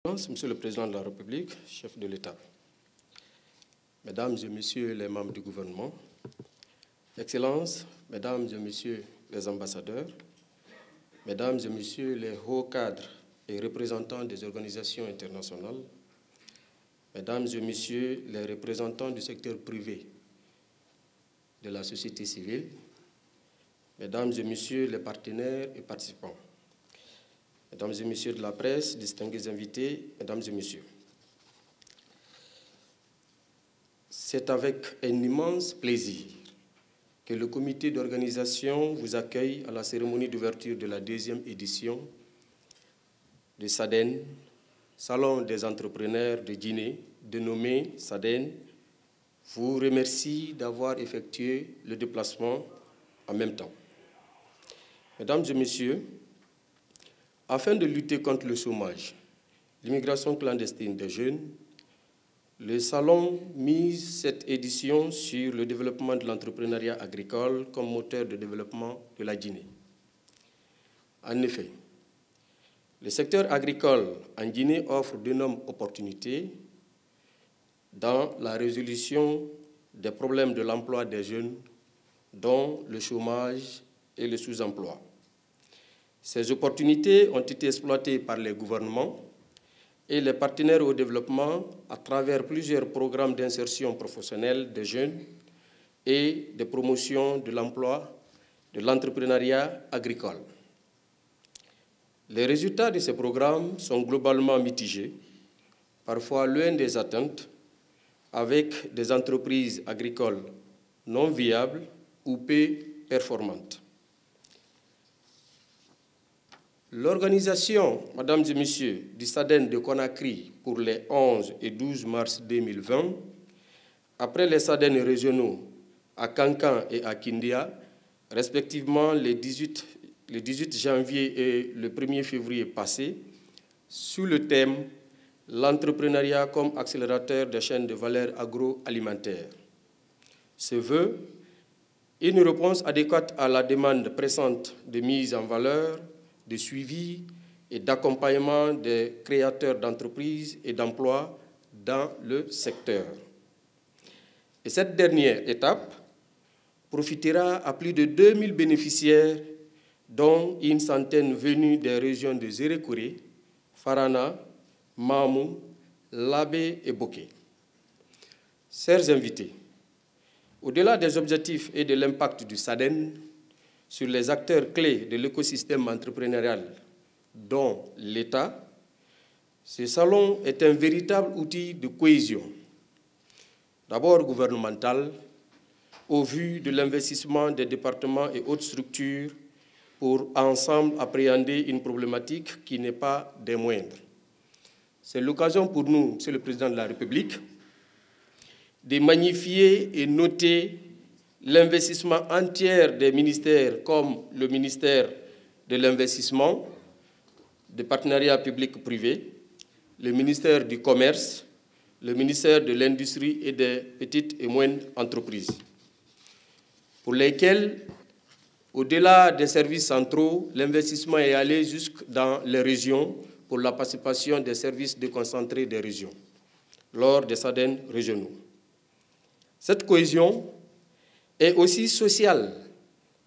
Monsieur le Président de la République, chef de l'État, Mesdames et Messieurs les membres du gouvernement, Excellences, Mesdames et Messieurs les ambassadeurs, Mesdames et Messieurs les hauts cadres et représentants des organisations internationales, Mesdames et Messieurs les représentants du secteur privé, de la société civile, Mesdames et Messieurs les partenaires et participants, Mesdames et Messieurs de la presse, distingués invités, Mesdames et Messieurs. C'est avec un immense plaisir que le comité d'organisation vous accueille à la cérémonie d'ouverture de la 2e édition de SADEN, Salon des entrepreneurs de Guinée, dénommé SADEN, vous remercie d'avoir effectué le déplacement en même temps. Mesdames et Messieurs, afin de lutter contre le chômage, l'immigration clandestine des jeunes, le Salon mise cette édition sur le développement de l'entrepreneuriat agricole comme moteur de développement de la Guinée. En effet, le secteur agricole en Guinée offre d'énormes opportunités dans la résolution des problèmes de l'emploi des jeunes, dont le chômage et le sous-emploi. Ces opportunités ont été exploitées par les gouvernements et les partenaires au développement à travers plusieurs programmes d'insertion professionnelle des jeunes et de promotion de l'emploi, de l'entrepreneuriat agricole. Les résultats de ces programmes sont globalement mitigés, parfois loin des attentes, avec des entreprises agricoles non viables ou peu performantes. L'organisation, Mesdames et Messieurs, du SADEN de Conakry pour les 11 et 12 mars 2020, après les SADEN régionaux à Kankan et à Kindia, respectivement les 18 janvier et le 1er février passés, sous le thème « L'entrepreneuriat comme accélérateur des chaînes de valeur agroalimentaire ». Ce veut une réponse adéquate à la demande pressante de mise en valeur, de suivi et d'accompagnement des créateurs d'entreprises et d'emplois dans le secteur. Et cette dernière étape profitera à plus de 2000 bénéficiaires, dont une centaine venus des régions de Zérékouré, Farana, Mamou, Labé et Boké. Chers invités, au-delà des objectifs et de l'impact du SADEN, sur les acteurs clés de l'écosystème entrepreneurial, dont l'État, ce salon est un véritable outil de cohésion. D'abord gouvernemental, au vu de l'investissement des départements et autres structures pour ensemble appréhender une problématique qui n'est pas des moindres. C'est l'occasion pour nous, Monsieur le Président de la République, de magnifier et noter l'investissement entier des ministères comme le ministère de l'Investissement, des partenariats publics-privés, le ministère du Commerce, le ministère de l'Industrie et des petites et moyennes entreprises, pour lesquels, au-delà des services centraux, l'investissement est allé jusque dans les régions pour la participation des services déconcentrés des régions, lors des SADEN régionaux. Cette cohésion est aussi sociale,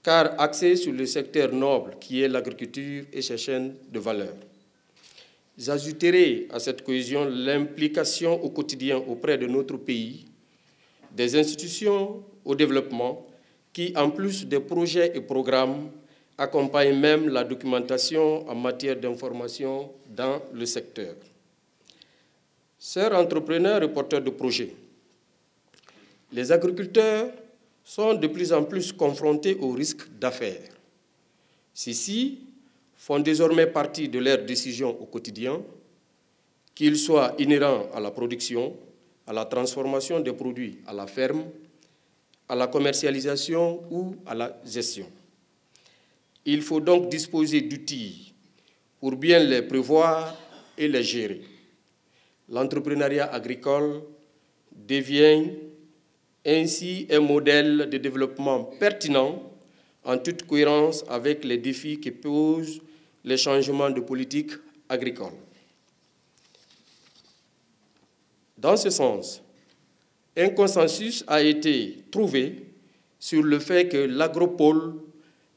car axée sur le secteur noble qui est l'agriculture et ses chaînes de valeur. J'ajouterai à cette cohésion l'implication au quotidien auprès de notre pays, des institutions au développement qui, en plus des projets et programmes, accompagnent même la documentation en matière d'information dans le secteur. Chers entrepreneurs et porteurs de projets, les agriculteurs sont de plus en plus confrontés aux risques d'affaires. Ceux-ci font désormais partie de leurs décisions au quotidien, qu'ils soient inhérents à la production, à la transformation des produits à la ferme, à la commercialisation ou à la gestion. Il faut donc disposer d'outils pour bien les prévoir et les gérer. L'entrepreneuriat agricole devient ainsi un modèle de développement pertinent en toute cohérence avec les défis que posent les changements de politique agricole. Dans ce sens, un consensus a été trouvé sur le fait que l'agropole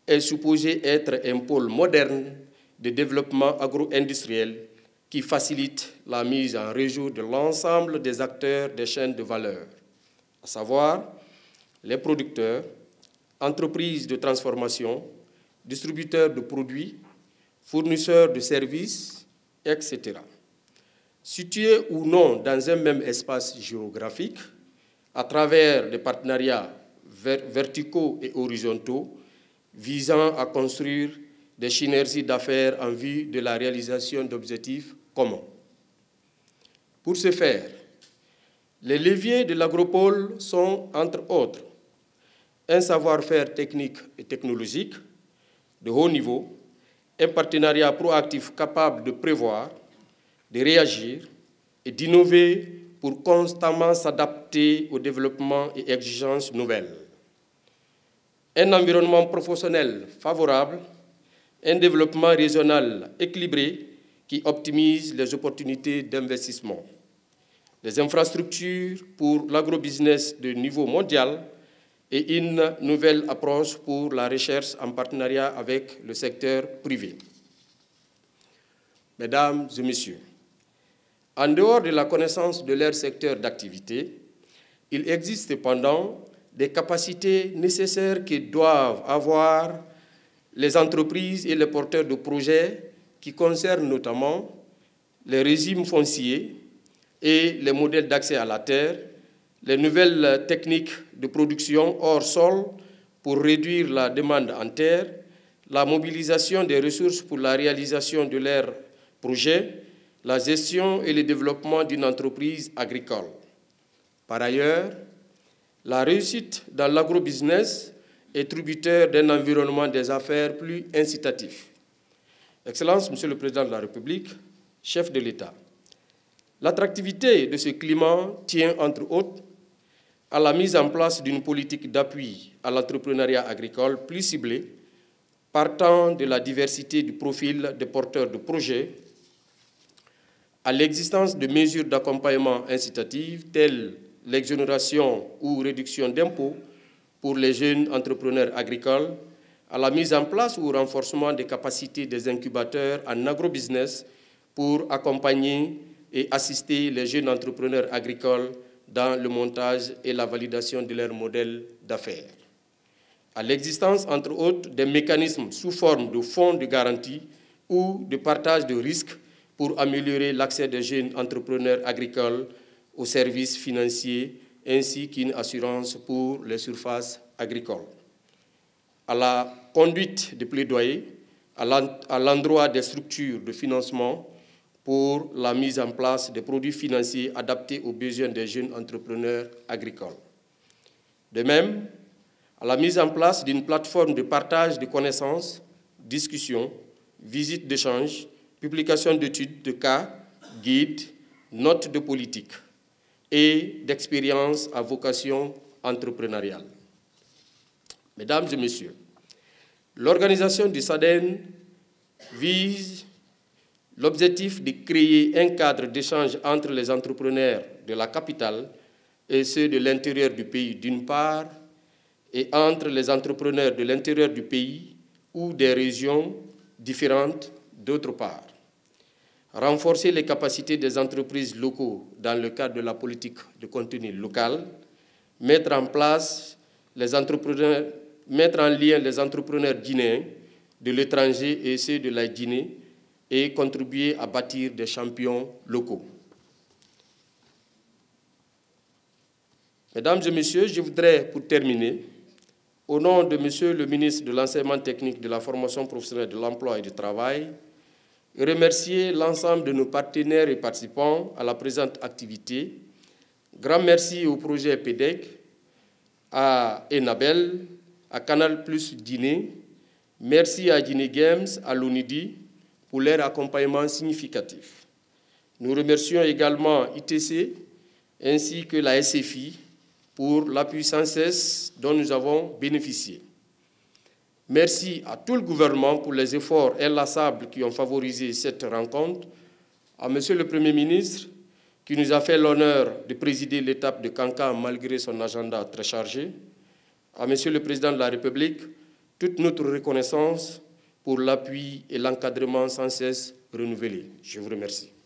est supposé être un pôle moderne de développement agro-industriel qui facilite la mise en réseau de l'ensemble des acteurs des chaînes de valeur, à savoir les producteurs, entreprises de transformation, distributeurs de produits, fournisseurs de services, etc. Situés ou non dans un même espace géographique, à travers des partenariats verticaux et horizontaux visant à construire des synergies d'affaires en vue de la réalisation d'objectifs communs. Pour ce faire, les leviers de l'agropole sont, entre autres, un savoir-faire technique et technologique de haut niveau, un partenariat proactif capable de prévoir, de réagir et d'innover pour constamment s'adapter au développement et exigences nouvelles. Un environnement professionnel favorable, un développement régional équilibré qui optimise les opportunités d'investissement. Des infrastructures pour l'agrobusiness de niveau mondial et une nouvelle approche pour la recherche en partenariat avec le secteur privé. Mesdames et messieurs, en dehors de la connaissance de leur secteur d'activité, il existe cependant des capacités nécessaires que doivent avoir les entreprises et les porteurs de projets qui concernent notamment les régimes fonciers et les modèles d'accès à la terre, les nouvelles techniques de production hors sol pour réduire la demande en terre, la mobilisation des ressources pour la réalisation de leurs projets, la gestion et le développement d'une entreprise agricole. Par ailleurs, la réussite dans l'agrobusiness est tributaire d'un environnement des affaires plus incitatif. Excellences, Monsieur le Président de la République, chef de l'État, l'attractivité de ce climat tient, entre autres, à la mise en place d'une politique d'appui à l'entrepreneuriat agricole plus ciblée, partant de la diversité du profil des porteurs de projets, à l'existence de mesures d'accompagnement incitatives telles l'exonération ou réduction d'impôts pour les jeunes entrepreneurs agricoles, à la mise en place ou renforcement des capacités des incubateurs en agrobusiness pour accompagner et assister les jeunes entrepreneurs agricoles dans le montage et la validation de leur modèle d'affaires. À l'existence, entre autres, des mécanismes sous forme de fonds de garantie ou de partage de risques pour améliorer l'accès des jeunes entrepreneurs agricoles aux services financiers ainsi qu'une assurance pour les surfaces agricoles. À la conduite des plaidoyers, à l'endroit des structures de financement pour la mise en place des produits financiers adaptés aux besoins des jeunes entrepreneurs agricoles. De même, à la mise en place d'une plateforme de partage de connaissances, discussions, visites d'échange, publication d'études de cas, guides, notes de politique et d'expériences à vocation entrepreneuriale. Mesdames et messieurs, l'organisation du SADEN vise l'objectif de créer un cadre d'échange entre les entrepreneurs de la capitale et ceux de l'intérieur du pays d'une part, et entre les entrepreneurs de l'intérieur du pays ou des régions différentes d'autre part. Renforcer les capacités des entreprises locaux dans le cadre de la politique de contenu local, mettre en lien les entrepreneurs guinéens de l'étranger et ceux de la Guinée et contribuer à bâtir des champions locaux. Mesdames et messieurs, je voudrais, pour terminer, au nom de Monsieur le ministre de l'Enseignement technique, de la formation professionnelle, de l'emploi et du travail, remercier l'ensemble de nos partenaires et participants à la présente activité. Grand merci au projet PEDEC, à Enabel, à Canal Plus Guinée. Merci à Guinée Games, à l'ONIDI, pour leur accompagnement significatif. Nous remercions également ITC ainsi que la SFI pour l'appui sans cesse dont nous avons bénéficié. Merci à tout le gouvernement pour les efforts inlassables qui ont favorisé cette rencontre, à Monsieur le Premier ministre qui nous a fait l'honneur de présider l'étape de Kankan malgré son agenda très chargé. À Monsieur le Président de la République, toute notre reconnaissance pour l'appui et l'encadrement sans cesse renouvelé. Je vous remercie.